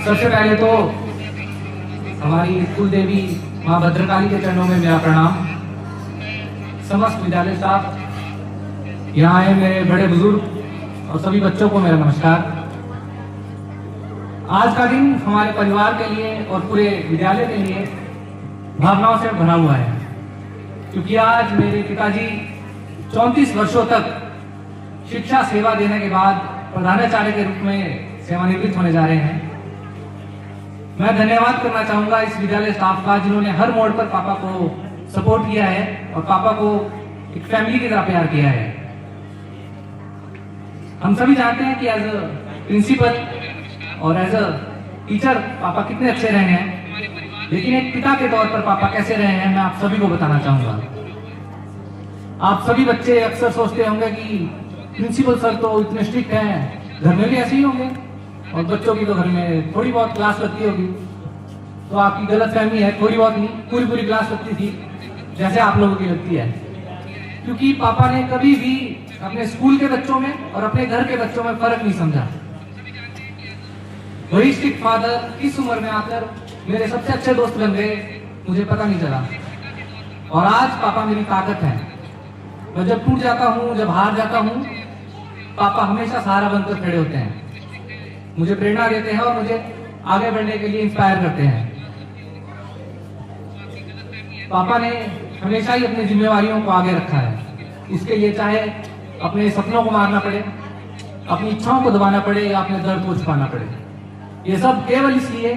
सबसे पहले तो हमारी कुल देवी माँ भद्रकाली के चरणों में मेरा प्रणाम। समस्त विद्यालय स्टाफ, यहाँ आए मेरे बड़े बुजुर्ग और सभी बच्चों को मेरा नमस्कार। आज का दिन हमारे परिवार के लिए और पूरे विद्यालय के लिए भावनाओं से भरा हुआ है, क्योंकि आज मेरे पिताजी 34 वर्षों तक शिक्षा सेवा देने के बाद प्रधानाचार्य के रूप में सेवानिवृत्त होने जा रहे हैं। मैं धन्यवाद करना चाहूंगा इस विद्यालय स्टाफ का, जिन्होंने हर मोड़ पर पापा को सपोर्ट किया है और पापा को एक फैमिली की तरह प्यार किया है। हम सभी जानते हैं कि एज अ प्रिंसिपल और एज अ टीचर पापा कितने अच्छे रहे हैं, लेकिन एक पिता के तौर पर पापा कैसे रहे हैं मैं आप सभी को बताना चाहूंगा। आप सभी बच्चे अक्सर सोचते होंगे कि प्रिंसिपल सर तो इतने स्ट्रिक्ट हैं, घर में भी ऐसे ही होंगे और बच्चों की तो घर में थोड़ी बहुत क्लास लगती होगी। तो आपकी गलतफहमी है, थोड़ी बहुत नहीं, पूरी पूरी क्लास लगती थी जैसे आप लोगों की लगती है, क्योंकि पापा ने कभी भी अपने स्कूल के बच्चों में और अपने घर के बच्चों में फर्क नहीं समझा। वही स्ट्रिक्ट फादर किस उम्र में आकर मेरे सबसे अच्छे दोस्त बन गए मुझे पता नहीं चला। और आज पापा मेरी ताकत है। मैं जब टूट जाता हूँ, जब हार जाता हूँ, पापा हमेशा सहारा बनकर खड़े होते हैं, मुझे प्रेरणा देते हैं और मुझे आगे बढ़ने के लिए इंस्पायर करते हैं। पापा ने हमेशा ही अपनी जिम्मेवारियों को आगे रखा है, इसके लिए चाहे अपने सपनों को मारना पड़े, अपनी इच्छाओं को दबाना पड़े या अपने दर्द को छुपाना पड़े। ये सब केवल इसलिए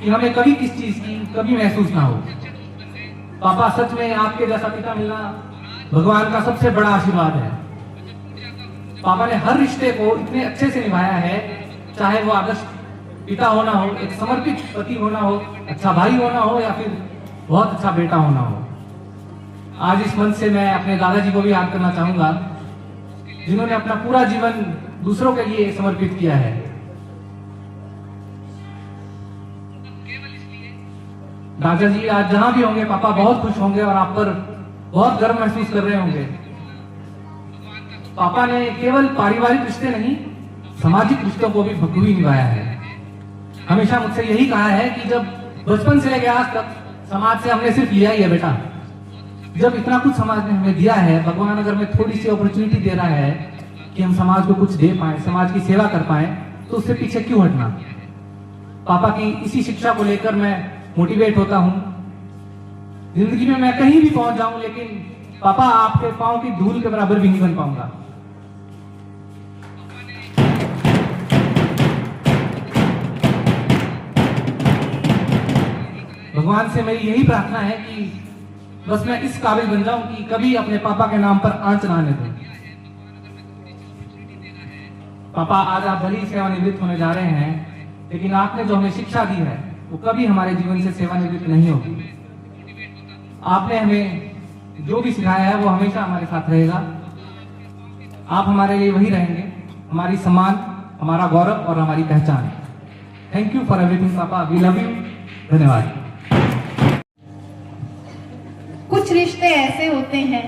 कि हमें कभी किस चीज की कभी महसूस ना हो। पापा, सच में आपके जैसा पिता मिलना भगवान का सबसे बड़ा आशीर्वाद है। पापा ने हर रिश्ते को इतने अच्छे से निभाया है, चाहे वो आदर्श पिता होना हो, एक समर्पित पति होना हो, अच्छा भाई होना हो या फिर बहुत अच्छा बेटा होना हो। आज इस मंच से मैं अपने दादाजी को भी याद करना चाहूंगा, जिन्होंने अपना पूरा जीवन दूसरों के लिए समर्पित किया है। दादाजी आज जहां भी होंगे पापा बहुत खुश होंगे और आप पर बहुत गर्व महसूस कर रहे होंगे। पापा ने केवल पारिवारिक रिश्ते नहीं, सामाजिक रिश्तों को भी बखूबी निभाया है। हमेशा मुझसे यही कहा है कि जब बचपन से लेकर आज तक समाज से हमने सिर्फ लिया ही है बेटा। जब इतना कुछ समाज ने हमें दिया है, भगवान अगर हमें थोड़ी सी अपॉर्चुनिटी दे रहा है कि हम समाज को कुछ दे पाए, समाज की सेवा कर पाए, तो उससे पीछे क्यों हटना। पापा की इसी शिक्षा को लेकर मैं मोटिवेट होता हूं। जिंदगी में मैं कहीं भी पहुंच जाऊं, लेकिन पापा आपके पांव की धूल के बराबर भी नहीं बन पाऊंगा। भगवान से मेरी यही प्रार्थना है कि बस मैं इस काबिल बन जाऊं कि कभी अपने पापा के नाम पर आंच ना आने दूं। पापा, आज आप भली सेवानिवृत्त होने जा रहे हैं, लेकिन आपने जो हमें शिक्षा दी है वो कभी हमारे जीवन से सेवानिवृत्त नहीं होगी। आपने हमें जो भी सिखाया है वो हमेशा हमारे साथ रहेगा। आप हमारे लिए वही रहेंगे, हमारी सम्मान, हमारा गौरव और हमारी पहचान। थैंक यू फॉर एवरीथिंग पापा, वी लव यू। धन्यवाद। कुछ रिश्ते ऐसे होते हैं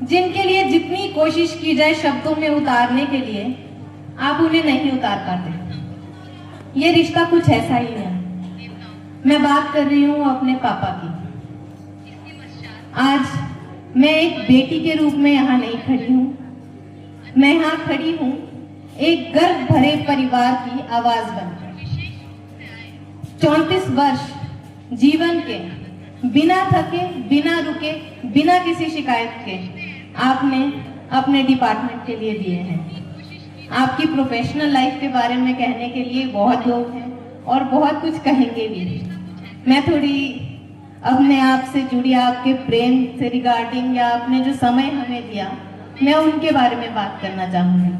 जिनके लिए जितनी कोशिश की जाए शब्दों में उतारने के लिए आप उन्हें नहीं उतार पाते। ये रिश्ता कुछ ऐसा ही है। मैं बात कर रही हूँ अपने पापा की। आज मैं एक बेटी के रूप में यहाँ नहीं खड़ी हूँ, मैं यहाँ खड़ी हूँ एक गर्व भरे परिवार की आवाज बनकर। 34 वर्ष जीवन के बिना थके, बिना रुके, बिना किसी शिकायत के आपने अपने डिपार्टमेंट के लिए दिए हैं। आपकी प्रोफेशनल लाइफ के बारे में कहने के लिए बहुत लोग हैं और बहुत कुछ कहेंगे भी। मैं थोड़ी अपने आप से जुड़ी आपके प्रेम से रिगार्डिंग या आपने जो समय हमें दिया, मैं उनके बारे में बात करना चाहूंगी।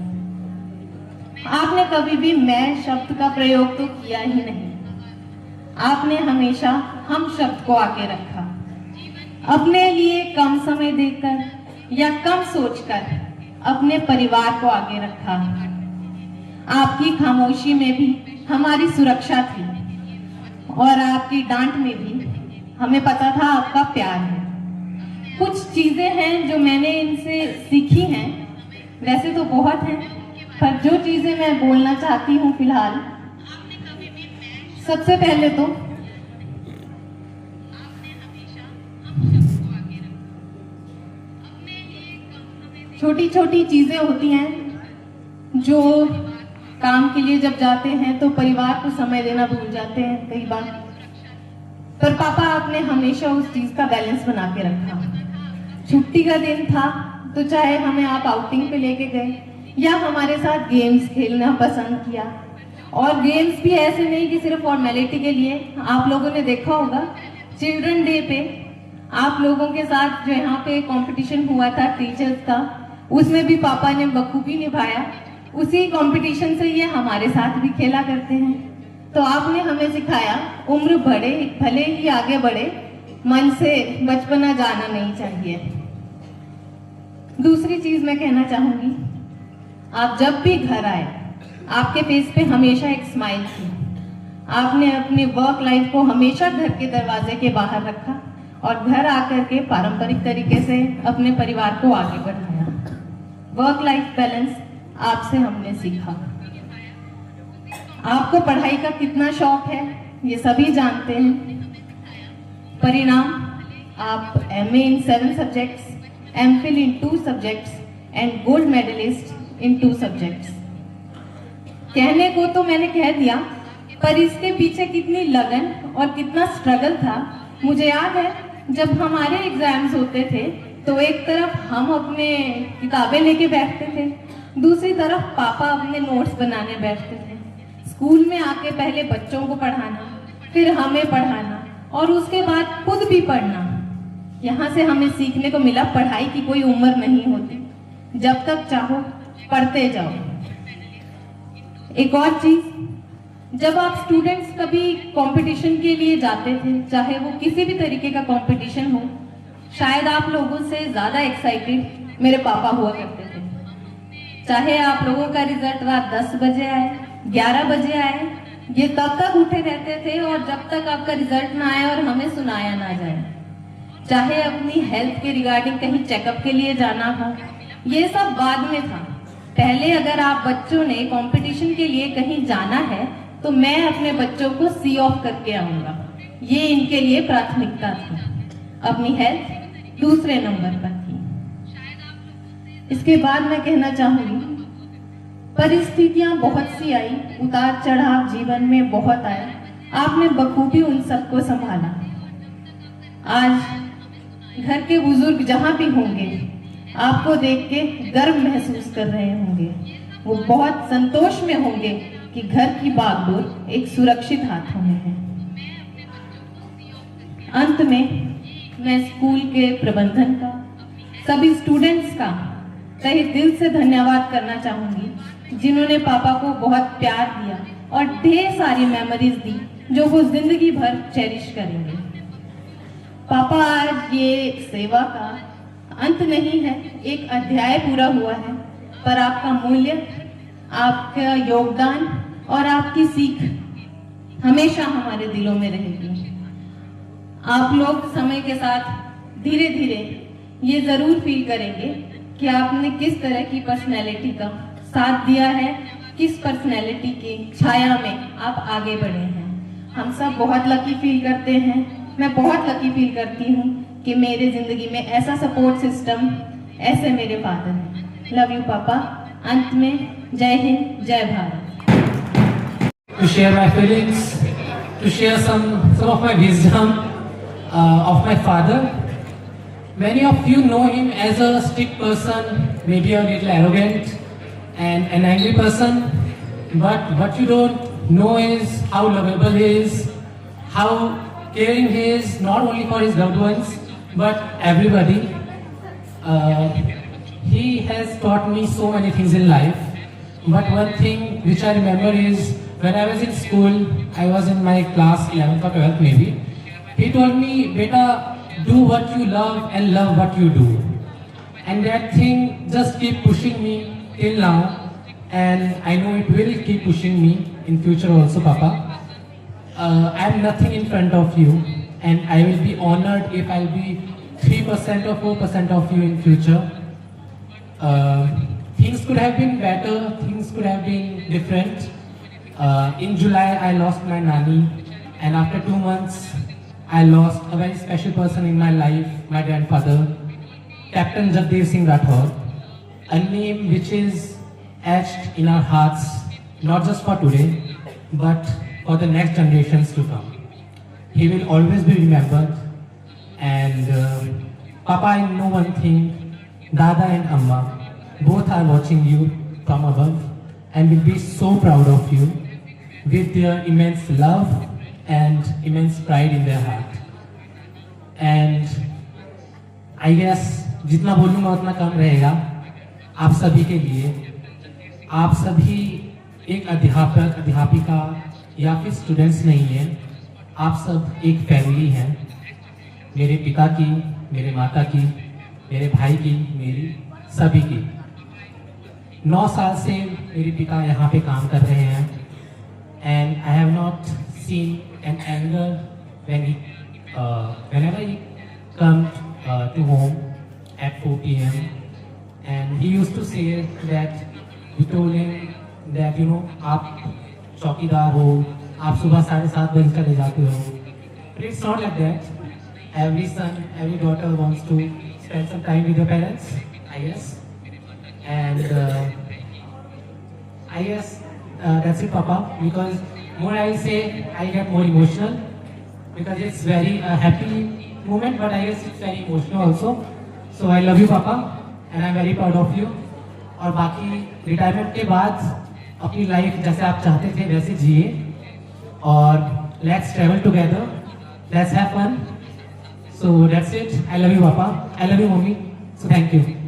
आपने कभी भी मैं शब्द का प्रयोग तो किया ही नहीं, आपने हमेशा हम शब्द को आगे रखा। अपने लिए कम समय देकर या कम सोचकर अपने परिवार को आगे रखा। आपकी खामोशी में भी हमारी सुरक्षा थी और आपकी डांट में भी हमें पता था आपका प्यार है। कुछ चीजें हैं जो मैंने इनसे सीखी हैं, वैसे तो बहुत हैं, पर जो चीजें मैं बोलना चाहती हूँ फिलहाल, सबसे पहले तो छोटी छोटी चीजें होती हैं जो काम के लिए जब जाते हैं तो परिवार को समय देना भूल जाते हैं कई बार, पर पापा आपने हमेशा उस चीज का बैलेंस बना के रखा। छुट्टी का दिन था तो चाहे हमें आप आउटिंग पे लेके गए या हमारे साथ गेम्स खेलना पसंद किया, और गेम्स भी ऐसे नहीं कि सिर्फ फॉर्मेलिटी के लिए। आप लोगों ने देखा होगा चिल्ड्रन डे पे आप लोगों के साथ जो यहाँ पे कंपटीशन हुआ था टीचर्स का, उसमें भी पापा ने बखूबी निभाया। उसी कंपटीशन से ये हमारे साथ भी खेला करते हैं। तो आपने हमें सिखाया उम्र बढ़े भले ही आगे बढ़े, मन से बचपना जाना नहीं चाहिए। दूसरी चीज मैं कहना चाहूंगी, आप जब भी घर आए आपके फेस पे हमेशा एक स्माइल थी। आपने अपनी वर्क लाइफ को हमेशा घर के दरवाजे के बाहर रखा और घर आकर के पारंपरिक तरीके से अपने परिवार को आगे बढ़ाया। वर्क लाइफ बैलेंस आपसे हमने सीखा। आपको पढ़ाई का कितना शौक है ये सभी जानते हैं। परिणाम, आप MA in 7 subjects, MPhil in 2 subjects and gold medalist in 2 subjects। कहने को तो मैंने कह दिया, पर इसके पीछे कितनी लगन और कितना स्ट्रगल था। मुझे याद है जब हमारे एग्जाम्स होते थे तो एक तरफ हम अपने किताबें लेके बैठते थे, दूसरी तरफ पापा अपने नोट्स बनाने बैठते थे। स्कूल में आके पहले बच्चों को पढ़ाना, फिर हमें पढ़ाना और उसके बाद खुद भी पढ़ना। यहाँ से हमें सीखने को मिला पढ़ाई की कोई उम्र नहीं होती, जब तक चाहो पढ़ते जाओ। एक और चीज, जब आप स्टूडेंट्स कभी कंपटीशन के लिए जाते थे, चाहे वो किसी भी तरीके का कंपटीशन हो, शायद आप लोगों से ज्यादा एक्साइटेड मेरे पापा हुआ करते थे। चाहे आप लोगों का रिजल्ट रात 10 बजे आए, 11 बजे आए, ये तब तक उठे रहते थे और जब तक आपका रिजल्ट ना आए और हमें सुनाया ना जाए। चाहे अपनी हेल्थ के रिगार्डिंग कहीं चेकअप के लिए जाना था, ये सब बाद में था। पहले अगर आप बच्चों ने कंपटीशन के लिए कहीं जाना है तो मैं अपने बच्चों को सी ऑफ करके आऊंगा, ये इनके लिए प्राथमिकता थी। अपनी हेल्थ दूसरे नंबर पर थी। इसके बाद मैं कहना चाहूंगी, परिस्थितियां बहुत सी आई, उतार चढ़ाव जीवन में बहुत आए, आपने बखूबी उन सबको संभाला। आज घर के बुजुर्ग जहां भी होंगे आपको देख के गर्व महसूस कर रहे होंगे। वो बहुत संतोष में होंगे कि घर की बागडोर एक सुरक्षित हाथों में है। अंत में मैं स्कूल के प्रबंधन का, सभी स्टूडेंट्स का तहे दिल से धन्यवाद करना चाहूंगी, जिन्होंने पापा को बहुत प्यार दिया और ढेर सारी मेमोरीज दी जो वो जिंदगी भर चेरिश करेंगे। पापा, आज ये सेवा का अंत नहीं है, एक अध्याय पूरा हुआ है, पर आपका मूल्य, आपका योगदान और आपकी सीख हमेशा हमारे दिलों में रहेगी। आप लोग समय के साथ धीरे धीरे ये जरूर फील करेंगे कि आपने किस तरह की पर्सनैलिटी का साथ दिया है, किस पर्सनैलिटी की छाया में आप आगे बढ़े हैं। हम सब बहुत लकी फील करते हैं। मैं बहुत लकी फील करती हूँ कि मेरे जिंदगी में ऐसा सपोर्ट सिस्टम, ऐसे मेरे फादर हैं। लव यू पापा। अंत में जय हिंद, जय Bharat. To share my feelings, to share some of my wisdom of my father. Many of you know him as a strict person, maybe a little arrogant and an angry person. But what you don't know is how lovable he is, how caring he is, not only for his loved ones, but everybody. He has taught me so many things in life. But one thing which I remember is when I was in school, I was in my class 11th or 12th maybe. He told me, "Beta, do what you love and love what you do." And that thing just keep pushing me till now, and I know it will keep pushing me in future also, Papa. I am nothing in front of you, and I will be honored if I'll be 3% or 4% of you in future. Things could have been better, things could have been different, In July, I lost my nanny, and after 2 months, I lost a very special person in my life, my grandfather, Captain Jagdev Singh Rathore, a name which is etched in our hearts, not just for today, but for the next generations to come. He will always be remembered. And Papa, I know one thing, Dada and Amma, both are watching you from above and will be so proud of you with their immense love and immense pride in their heart. And I guess जितना बोलूँगा उतना कम रहेगा आप सभी के लिए। आप सभी एक अध्यापक, अध्यापिका या फिर स्टूडेंट्स नहीं हैं, आप सब एक फैमिली हैं। मेरे पिता की, मेरे माता की, मेरे भाई की, मेरी सभी की। 9 साल से मेरे पिता यहाँ पे काम कर रहे हैं and I have not seen an anger whenever he comes to home at 4 p.m. and he used to say that we told him that आप चौकीदार हो, आप सुबह 7:30 बजे चले जाते हो। But it's not like that. Every son, every daughter wants to spend some time with their parents, I guess. And I guess that's it, Papa. Because more I will say, I get more emotional because it's very happy moment, but I guess it's very emotional also. So I love you, Papa, and I'm very proud of you. और बाकी retirement के बाद अपनी life जैसे आप चाहते थे वैसे जिए और let's travel together, let's have fun. So that's it. I love you, Papa. I love you, Mommy. So thank you.